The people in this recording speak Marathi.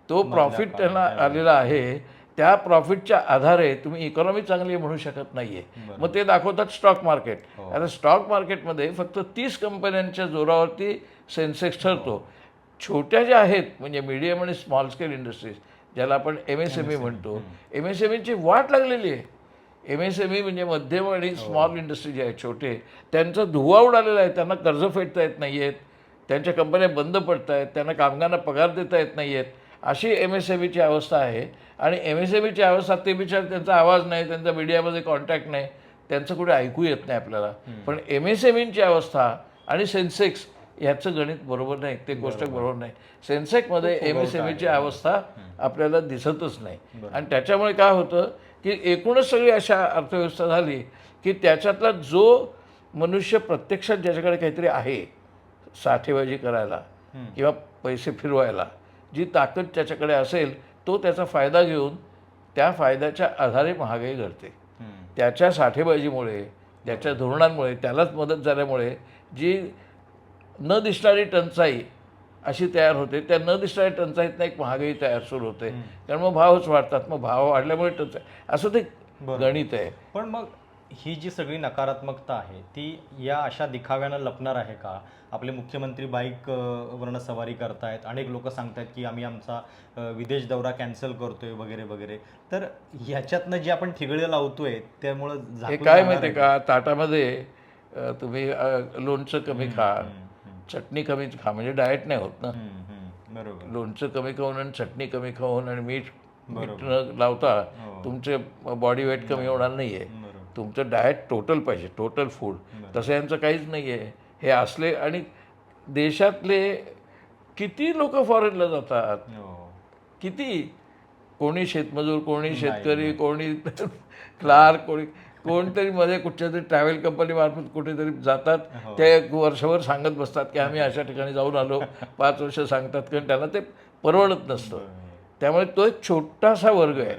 तो प्रॉफिट त्यांना आलेला आहे, त्या प्रॉफिटच्या आधारे तुम्ही इकॉनॉमी चांगली आहे म्हणू शकत नाही आहे. मग ते दाखवतात स्टॉक मार्केट. आता स्टॉक मार्केटमध्ये फक्त 30 कंपन्यांच्या जोरावरती सेन्सेक्स ठरतो. छोट्या ज्या आहेत म्हणजे मीडियम आणि स्मॉल स्केल इंडस्ट्रीज, ज्याला आपण MSME म्हणतो, MSMEची वाट लागलेली आहे. MSME म्हणजे मध्यम आणि स्मॉल इंडस्ट्री जे आहेत छोटे, त्यांचा धुव्वा उडालेला आहे. त्यांना कर्ज फेडता येत नाही आहेत, त्यांच्या कंपन्या बंद पडत आहेत, त्यांना कामगारांना पगार देता येत नाही आहेत, अशी MSMEची अवस्था आहे. आणि MSMEची अवस्था ते बिचार, त्यांचा आवाज नाही, त्यांचा मीडियामध्ये कॉन्टॅक्ट नाही, त्यांचं कुठे ऐकू येत नाही आपल्याला. पण MSMEची अवस्था आणि सेन्सेक्स ह्याचं गणित बरोबर नाही, ते गोष्ट बरोबर नाही. सेन्सेक्समध्ये MSMEची अवस्था आपल्याला दिसतच नाही. आणि त्याच्यामुळे काय होतं की एकूणच सगळी अशा अर्थव्यवस्था झाली की त्याच्यातला जो मनुष्य प्रत्यक्षात ज्याच्याकडे काहीतरी आहे साठेबाजी करायला किंवा पैसे फिरवायला, जी ताकद त्याच्याकडे असेल, तो त्याचा फायदा घेऊन त्या फायद्याच्या आधारे महागाई घडते. त्याच्या साठेबाजीमुळे, त्याच्या धोरणांमुळे, त्यालाच मदत झाल्यामुळे जी न दिसणारी टंचाई अशी तयार होते. त्या न दिसणाऱ्या टंचाईतनं एक महागाई तयार सुरू होते. कारण मग भावच वाढतात. मग भाव वाढल्यामुळे टंचाई, असं ते गणित आहे. पण मग ही जी सगळी नकारात्मकता आहे ती या अशा दिखाव्यानं लपणार आहे का? आपले मुख्यमंत्री बाईक वरनं सवारी करतायत, अनेक लोक सांगतायत की आम्ही आमचा विदेश दौरा कॅन्सल करतोय वगैरे वगैरे. तर ह्याच्यातनं जे आपण ठिगळे लावतोय त्यामुळं हे काय माहिती आहे का, ताटामध्ये तुम्ही लोणचं कमी खा, चटणी कमी खा, म्हणजे डाएट नाही होत ना. बरोबर. लोणचं कमी खाऊन आणि चटणी कमी खाऊन आणि मीठ न लावता तुमचे बॉडी वेट कमी होणार नाही आहे. तुमचं डाएट टोटल पाहिजे, टोटल फूड. तसं यांचं काहीच नाही आहे. हे असले आणि देशातले किती लोक फॉरेनला जातात, किती, कोणी शेतमजूर, कोणी शेतकरी, कोणी क्लार्क, कोणतरी मध्ये कुठच्या तरी ट्रॅव्हल कंपनी मार्फत कुठेतरी जातात. ते वर्षभर सांगत बसतात की आम्ही अशा ठिकाणी जाऊन आलो, 5 वर्ष सांगतात, कारण त्यांना ते परवडत नसतं. त्यामुळे तो एक छोटासा वर्ग आहे.